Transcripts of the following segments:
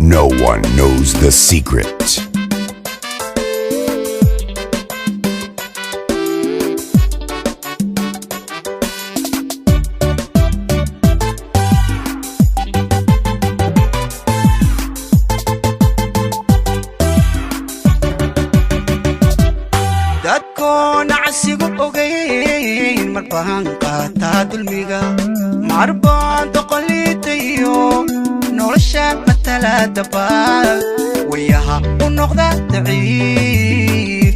No one knows the secret. dadkoon casigu ogeyn marbahan qaataa dulmiga marbaan doqolitayo nolosha matalada baa wayaha u noqda daciif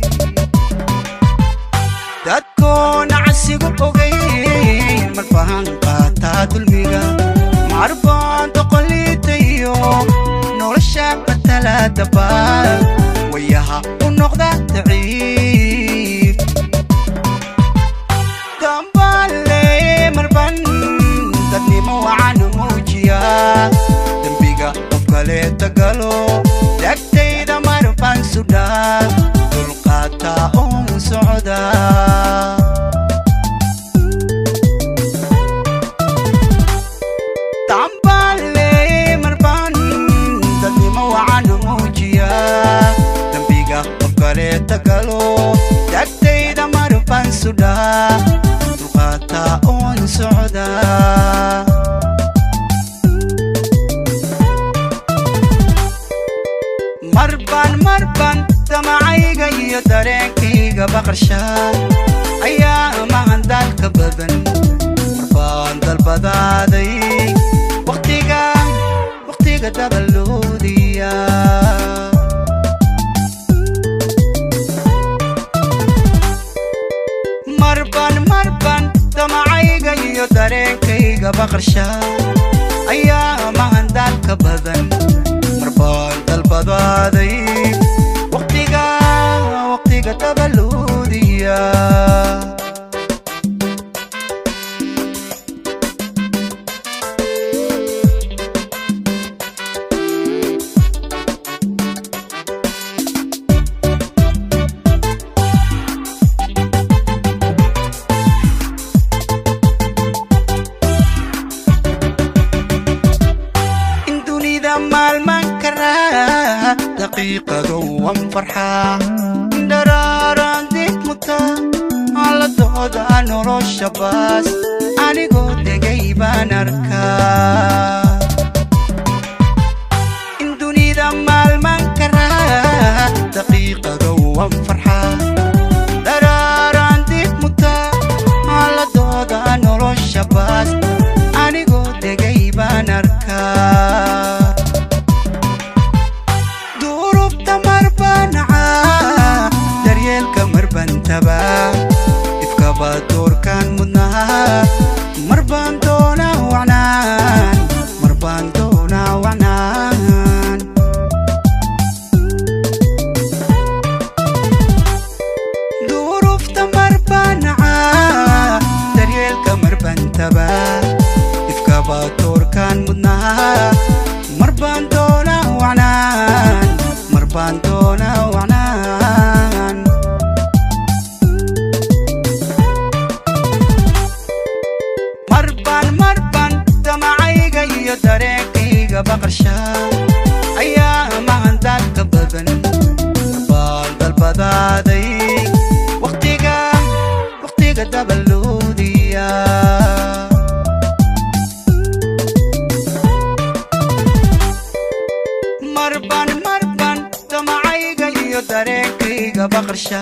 dadkoon casigu ogeyn marbahan qaataa dulmiga marbaan doqolitayo nolosha matalada baa wayaha u noqda daciif dambale marban dadnimo wacan muujiya dambiga qof kale tagalo dagtayda marban sudhaa dulqaata uun socda dambale marban dadnimo wacan muujiya dambiga qof kale tagalo dagtayda marban sudhaa dulqaata uun socda marban damacayga iyo dareenkayga baqarsha ayaa mahan dalka badan marbaan dalbadaaday waqtiga dabaloodiya marban damacayga iyo dareenkayga baqarsha ayaa mahan dalka badan marbaan dalbadaaday waqtiga dabaloodiya in dunida maalman karaa daqiiqado wan farxaa daraaran dib muta alla dooda nolosha baas anigoo degay baan arkaa in dunida maalman karaa daqiiqado wan farxaa daraaran dib muta alla dooda nolosha baas anigoo degay baan arkaa ifkaba doorkaan mudnaa marbaan doonaa wacnaan duruufta marbanacaa daryeelka marbantaba ifkaba doorkaan mudnaa marbaan doonaa wacnaan marban damacayga iyo dareenkayga baqarsha ayaa mahan dalka badan marbaan dalbadaaday waqtiga dabaloodiya marban damacayga iyo dareenkayga baqarsha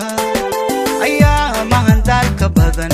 ayaa mahan dalka badan